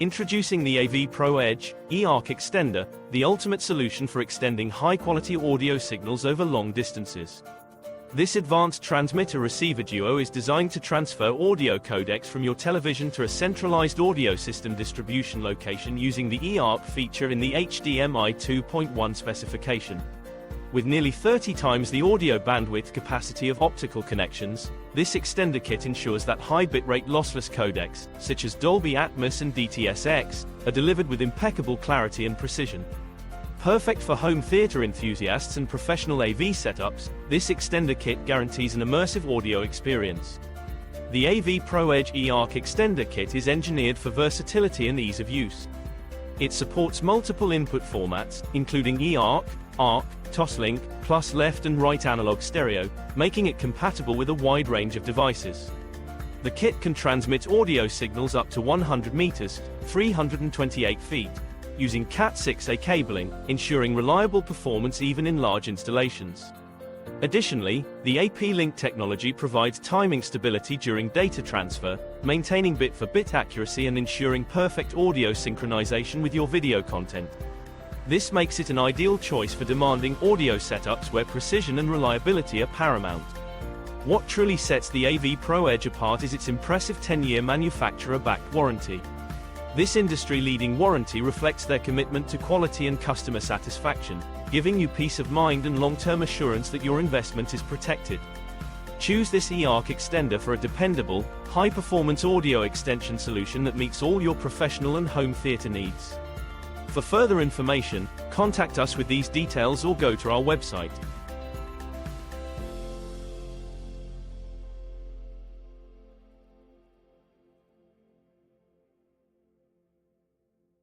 Introducing the AVProEdge eARC extender, the ultimate solution for extending high-quality audio signals over long distances. This advanced transmitter-receiver duo is designed to transfer audio codecs from your television to a centralized audio system distribution location using the eARC feature in the HDMI 2.1 specification. With nearly 30 times the audio bandwidth capacity of optical connections, this extender kit ensures that high-bitrate lossless codecs, such as Dolby Atmos and DTS:X, are delivered with impeccable clarity and precision. Perfect for home theater enthusiasts and professional AV setups, this extender kit guarantees an immersive audio experience. The AVProEdge eARC extender kit is engineered for versatility and ease of use. It supports multiple input formats, including eARC, ARC, TOSLINK, plus left and right analog stereo, making it compatible with a wide range of devices. The kit can transmit audio signals up to 100 meters, 328 feet, using Cat6a cabling, ensuring reliable performance even in large installations. Additionally, the AP-Link technology provides timing stability during data transfer, maintaining bit-for-bit accuracy and ensuring perfect audio synchronization with your video content. This makes it an ideal choice for demanding audio setups where precision and reliability are paramount. What truly sets the AVProEdge apart is its impressive 10-year manufacturer-backed warranty. This industry-leading warranty reflects their commitment to quality and customer satisfaction, giving you peace of mind and long-term assurance that your investment is protected. Choose this eARC extender for a dependable, high-performance audio extension solution that meets all your professional and home theater needs. For further information, contact us with these details or go to our website.